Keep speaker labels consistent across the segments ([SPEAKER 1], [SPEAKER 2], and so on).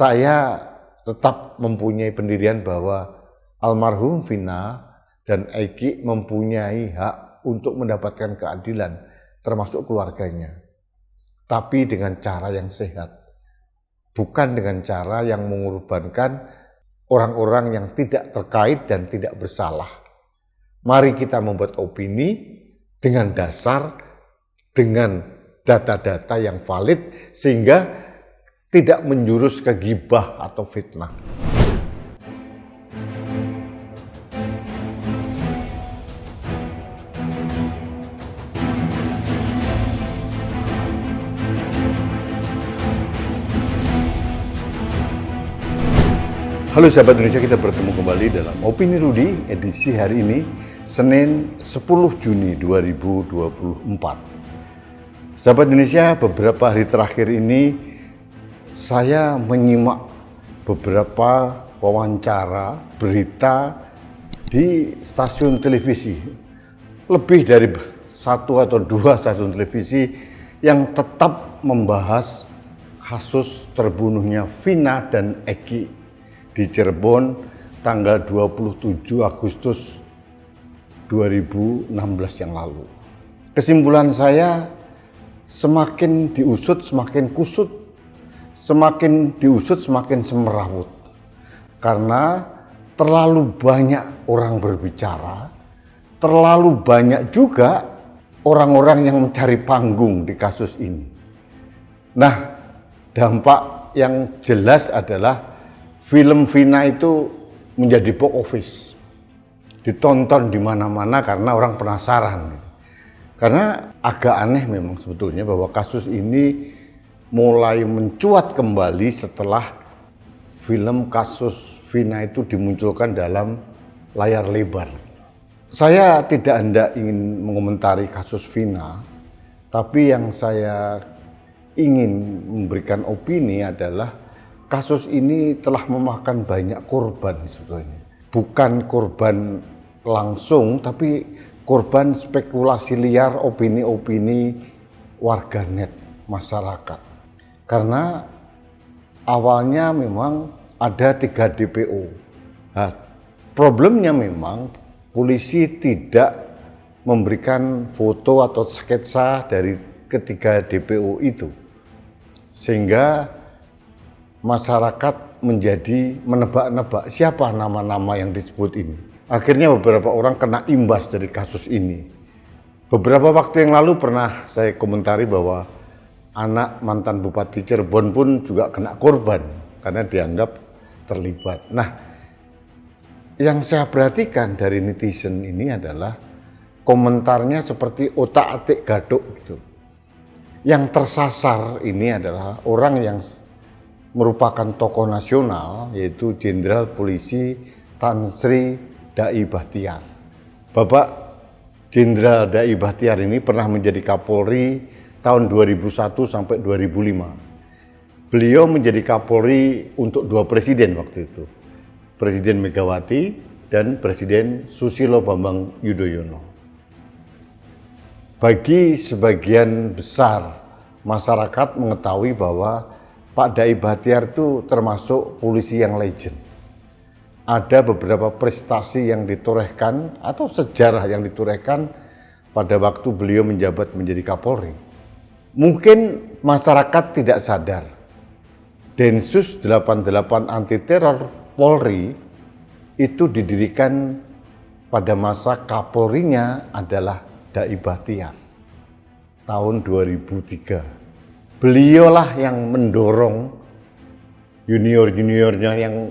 [SPEAKER 1] saya tetap mempunyai pendirian bahwa almarhum Vina dan Eki mempunyai hak untuk mendapatkan keadilan, termasuk keluarganya. Tapi dengan cara yang sehat, bukan dengan cara yang mengorbankan orang-orang yang tidak terkait dan tidak bersalah. Mari kita membuat opini dengan dasar, dengan data-data yang valid, sehingga tidak menjurus ke ghibah atau fitnah. Halo sahabat Indonesia, kita bertemu kembali dalam Opini Rudi edisi hari ini, Senin 10 Juni 2024. Sahabat Indonesia, beberapa hari terakhir ini saya menyimak beberapa wawancara, berita di stasiun televisi. Lebih dari satu atau dua stasiun televisi yang tetap membahas kasus terbunuhnya Vina dan Eki di Cirebon tanggal 27 Agustus 2016 yang lalu. Kesimpulan saya, semakin diusut semakin kusut, semakin diusut semakin semerawut. Karena terlalu banyak orang berbicara, terlalu banyak juga orang-orang yang mencari panggung di kasus ini. Nah, dampak yang jelas adalah film Vina itu menjadi box office, ditonton di mana-mana karena orang penasaran. Karena agak aneh memang sebetulnya bahwa kasus ini mulai mencuat kembali setelah film kasus Vina itu dimunculkan dalam layar lebar. Saya tidak hendak ingin mengomentari kasus Vina, tapi yang saya ingin memberikan opini adalah kasus ini telah memakan banyak korban sebetulnya. Bukan korban langsung, tapi korban spekulasi liar, opini-opini warganet, masyarakat. Karena awalnya memang ada 3 DPO. Nah, problemnya memang polisi tidak memberikan foto atau sketsa dari ketiga DPO itu. Sehingga masyarakat menjadi menebak-nebak siapa nama-nama yang disebut ini. Akhirnya beberapa orang kena imbas dari kasus ini. Beberapa waktu yang lalu pernah saya komentari bahwa anak mantan Bupati Cirebon pun juga kena korban karena dianggap terlibat. Nah, yang saya perhatikan dari netizen ini adalah komentarnya seperti otak-atik gaduk gitu. Yang tersasar ini adalah orang yang merupakan tokoh nasional, yaitu Jenderal Polisi Tan Sri Dai Bachtiar. Bapak Jenderal Dai Bachtiar ini pernah menjadi Kapolri tahun 2001 sampai 2005. Beliau menjadi Kapolri untuk 2 presiden waktu itu, Presiden Megawati dan Presiden Susilo Bambang Yudhoyono. Bagi sebagian besar masyarakat mengetahui bahwa Pak Dai Bachtiar itu termasuk polisi yang legend. Ada beberapa prestasi yang ditorehkan atau sejarah yang ditorehkan pada waktu beliau menjabat menjadi Kapolri. Mungkin masyarakat tidak sadar, Densus 88 anti teror Polri itu didirikan pada masa Kapolrinya adalah Dai Bachtiar tahun 2003. Beliaulah yang mendorong junior-juniornya yang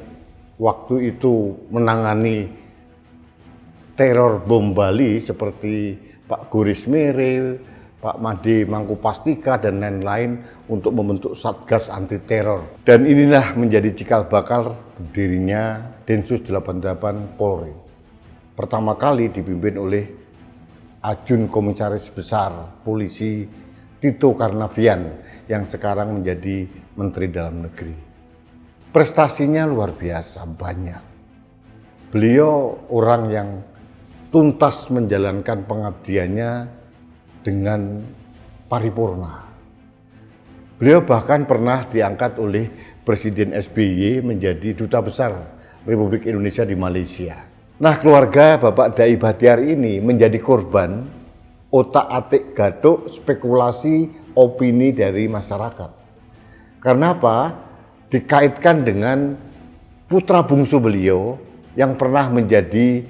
[SPEAKER 1] waktu itu menangani teror bom Bali seperti Pak Guris Mere, Pak Made Mangkupastika dan lain-lain untuk membentuk Satgas anti teror. Dan inilah menjadi cikal bakal berdirinya Densus 88 Polri. Pertama kali dipimpin oleh Ajun Komisaris Besar Polisi Tito Karnavian yang sekarang menjadi Menteri Dalam Negeri. Prestasinya luar biasa, banyak. Beliau orang yang tuntas menjalankan pengabdiannya dengan paripurna. Beliau bahkan pernah diangkat oleh Presiden SBY menjadi duta besar Republik Indonesia di Malaysia. Nah, keluarga Bapak Dai Bahtiar ini menjadi korban otak-atik gaduk spekulasi opini dari masyarakat. Karena apa? Dikaitkan dengan putra bungsu beliau yang pernah menjadi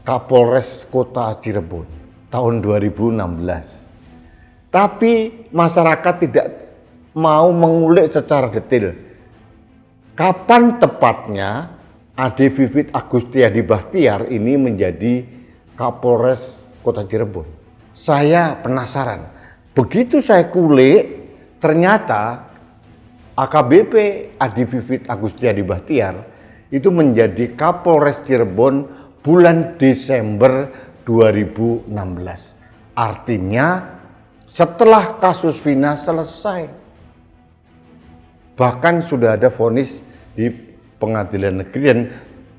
[SPEAKER 1] Kapolres Kota Cirebon tahun 2016. Tapi masyarakat tidak mau mengulik secara detail kapan tepatnya Ade Vivit Agustiadi Bahtiar ini menjadi Kapolres Kota Cirebon. Saya penasaran. Begitu saya kulik, ternyata AKBP Ade Vivit Agustiadi Bahtiar itu menjadi Kapolres Cirebon bulan Desember 2016. Artinya setelah kasus Vina selesai. Bahkan sudah ada vonis di pengadilan negeri dan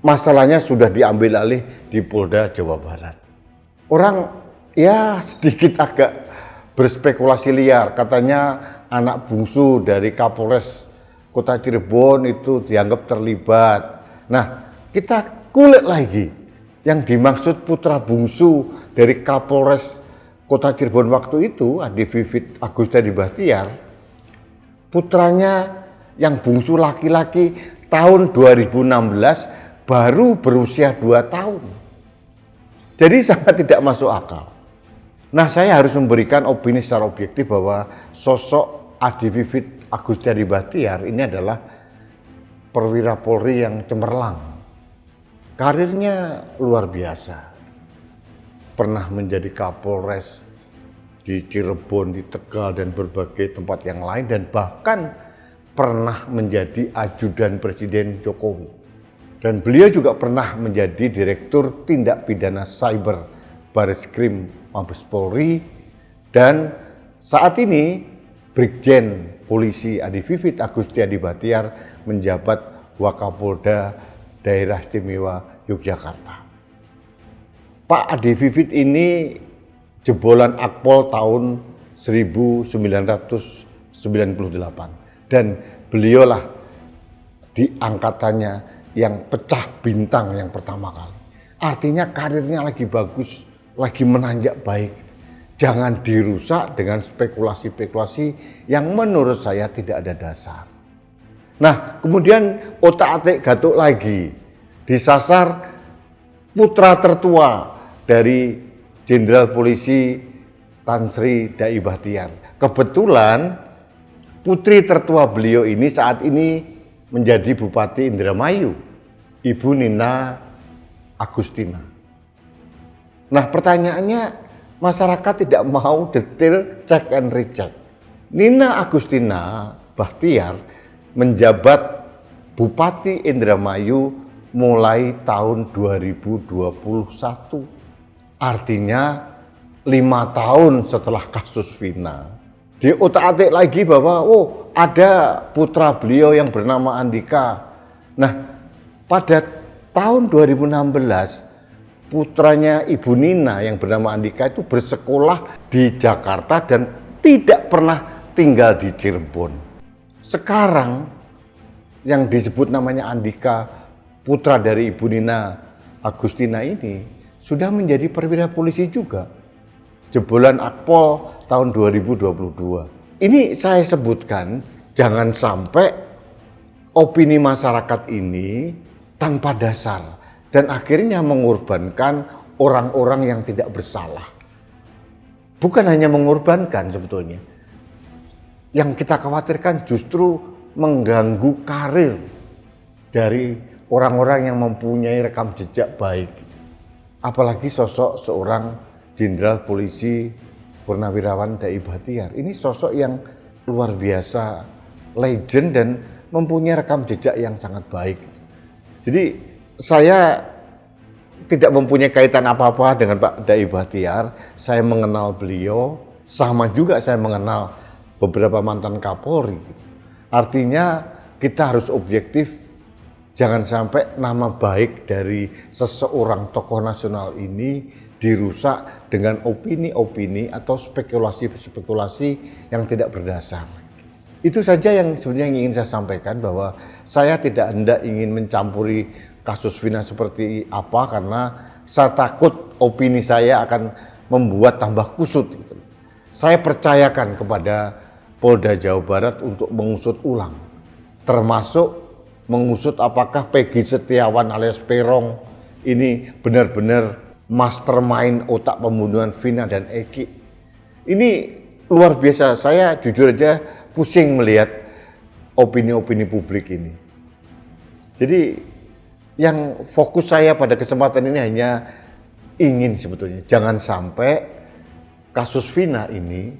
[SPEAKER 1] masalahnya sudah diambil alih di Polda Jawa Barat. Orang ya sedikit agak berspekulasi liar, katanya anak bungsu dari Kapolres Kota Cirebon itu dianggap terlibat. Nah, kita kulik lagi yang dimaksud putra bungsu dari Kapolres Kota Cirebon waktu itu, Ade Vivit Agustiadi Bahtiar, putranya yang bungsu laki-laki tahun 2016 baru berusia 2 tahun. Jadi sangat tidak masuk akal. Nah, saya harus memberikan opini secara objektif bahwa sosok Ade Vivit Agustiadi Bahtiar ini adalah perwira Polri yang cemerlang. Karirnya luar biasa. Pernah menjadi Kapolres di Cirebon, di Tegal, dan berbagai tempat yang lain, dan bahkan pernah menjadi ajudan Presiden Jokowi. Dan beliau juga pernah menjadi Direktur Tindak Pidana Cyber Bareskrim Mabes Polri, dan saat ini Brigjen Polisi Ade Vivit Agustiadi Bahtiar menjabat Wakapolda Daerah Istimewa Yogyakarta. Pak Ade Vivit ini jebolan Akpol tahun 1998. Dan beliaulah di angkatannya yang pecah bintang yang pertama kali. Artinya karirnya lagi bagus, lagi menanjak baik. Jangan dirusak dengan spekulasi-spekulasi yang menurut saya tidak ada dasar. Nah, kemudian otak-atik gatuk lagi disasar putra tertua dari Jenderal Polisi Tan Sri Dai Bahtiar. Kebetulan putri tertua beliau ini saat ini menjadi Bupati Indramayu, Ibu Nina Agustina. Nah, pertanyaannya, masyarakat tidak mau detail check and recheck. Nina Agustina Bahtiar menjabat Bupati Indramayu mulai tahun 2021. Artinya 5 tahun setelah kasus Vina. Di otak-atik lagi bahwa ada putra beliau yang bernama Andika. Nah, pada tahun 2016 putranya Ibu Nina yang bernama Andika itu bersekolah di Jakarta dan tidak pernah tinggal di Cirebon. Sekarang yang disebut namanya Andika, putra dari Ibu Nina Agustina ini, sudah menjadi perwira polisi juga. Jebolan Akpol tahun 2022. Ini saya sebutkan, jangan sampai opini masyarakat ini tanpa dasar dan akhirnya mengorbankan orang-orang yang tidak bersalah. Bukan hanya mengorbankan sebetulnya. Yang kita khawatirkan justru mengganggu karir dari orang-orang yang mempunyai rekam jejak baik. Apalagi sosok seorang Jenderal Polisi Purnawirawan Dai Bahtiar. Ini sosok yang luar biasa, legend dan mempunyai rekam jejak yang sangat baik. Jadi saya tidak mempunyai kaitan apa-apa dengan Pak Dai Bahtiar. Saya mengenal beliau, sama juga saya mengenal beberapa mantan Kapolri. Artinya kita harus objektif, jangan sampai nama baik dari seseorang tokoh nasional ini dirusak dengan opini-opini atau spekulasi-spekulasi yang tidak berdasar. Itu saja yang sebenarnya ingin saya sampaikan, bahwa saya tidak hendak ingin mencampuri kasus Vina seperti apa, karena saya takut opini saya akan membuat tambah kusut. Gitu. Saya percayakan kepada Polda Jawa Barat untuk mengusut ulang, termasuk mengusut apakah Peggy Setiawan alias Peron ini benar-benar mastermind otak pembunuhan Vina dan Eki. Ini luar biasa, saya jujur aja pusing melihat opini-opini publik ini. Jadi yang fokus saya pada kesempatan ini hanya ingin sebetulnya jangan sampai kasus Vina ini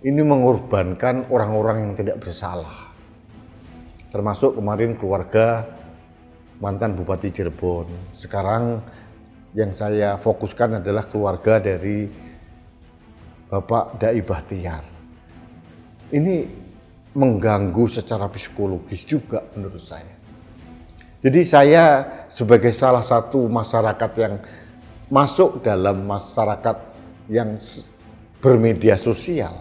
[SPEAKER 1] mengorbankan orang-orang yang tidak bersalah. Termasuk kemarin keluarga mantan Bupati Cirebon. Sekarang yang saya fokuskan adalah keluarga dari Bapak Dai Bahtiar. Ini mengganggu secara psikologis juga menurut saya. Jadi saya sebagai salah satu masyarakat yang masuk dalam masyarakat yang bermedia sosial,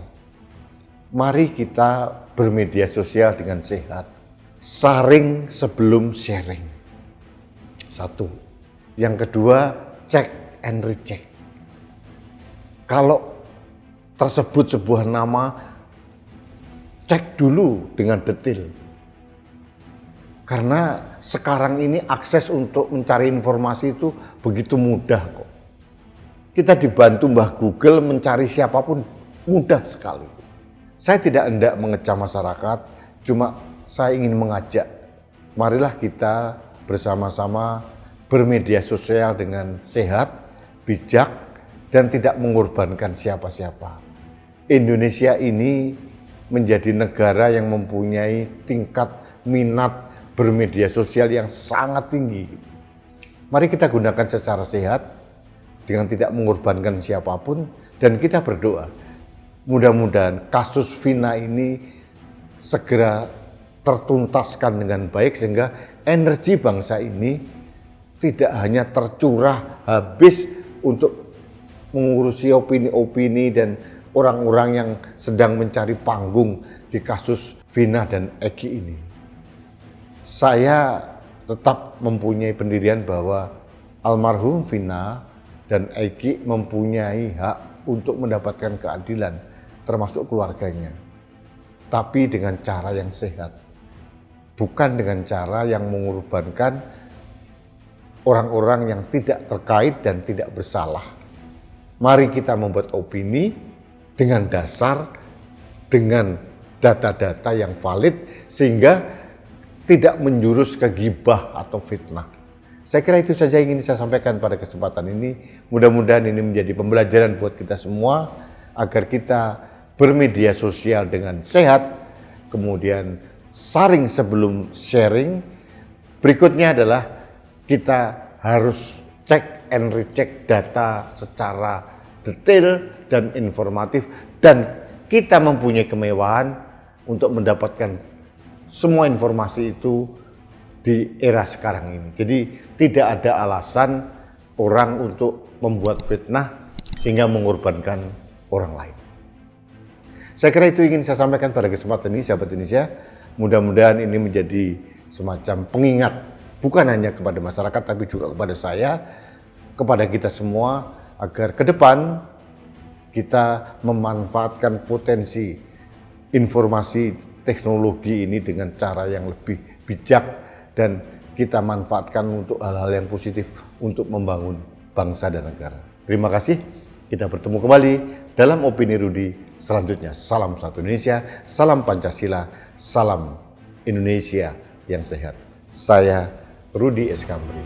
[SPEAKER 1] mari kita bermedia sosial dengan sehat. Saring sebelum sharing. Satu. Yang kedua, check and recheck. Kalau tersebut sebuah nama, cek dulu dengan detail. Karena sekarang ini akses untuk mencari informasi itu begitu mudah kok. Kita dibantu Mbah Google mencari siapapun mudah sekali. Saya tidak hendak mengecam masyarakat, cuma saya ingin mengajak, marilah kita bersama-sama bermedia sosial dengan sehat, bijak, dan tidak mengorbankan siapa-siapa. Indonesia ini menjadi negara yang mempunyai tingkat minat bermedia sosial yang sangat tinggi. Mari kita gunakan secara sehat, dengan tidak mengorbankan siapapun, dan kita berdoa. Mudah-mudahan kasus Vina ini segera tertuntaskan dengan baik, sehingga energi bangsa ini tidak hanya tercurah habis untuk mengurusi opini-opini dan orang-orang yang sedang mencari panggung di kasus Vina dan Eki ini. Saya tetap mempunyai pendirian bahwa almarhum Vina dan Eki mempunyai hak untuk mendapatkan keadilan, termasuk keluarganya. Tapi dengan cara yang sehat. Bukan dengan cara yang mengorbankan orang-orang yang tidak terkait dan tidak bersalah. Mari kita membuat opini dengan dasar, dengan data-data yang valid, sehingga tidak menjurus ke ghibah atau fitnah. Saya kira itu saja yang ingin saya sampaikan pada kesempatan ini. Mudah-mudahan ini menjadi pembelajaran buat kita semua, agar kita bermedia sosial dengan sehat, kemudian saring sebelum sharing. Berikutnya adalah kita harus cek and recheck data secara detail dan informatif, dan kita mempunyai kemewahan untuk mendapatkan semua informasi itu di era sekarang ini. Jadi tidak ada alasan orang untuk membuat fitnah sehingga mengorbankan orang lain. Saya kira itu ingin saya sampaikan pada kesempatan ini, sahabat Indonesia. Mudah-mudahan ini menjadi semacam pengingat, bukan hanya kepada masyarakat, tapi juga kepada saya, kepada kita semua, agar ke depan kita memanfaatkan potensi informasi teknologi ini dengan cara yang lebih bijak, dan kita manfaatkan untuk hal-hal yang positif untuk membangun bangsa dan negara. Terima kasih, kita bertemu kembali dalam Opini Rudi selanjutnya. Salam satu Indonesia, salam Pancasila, salam Indonesia yang sehat. Saya Rudi Eskamri.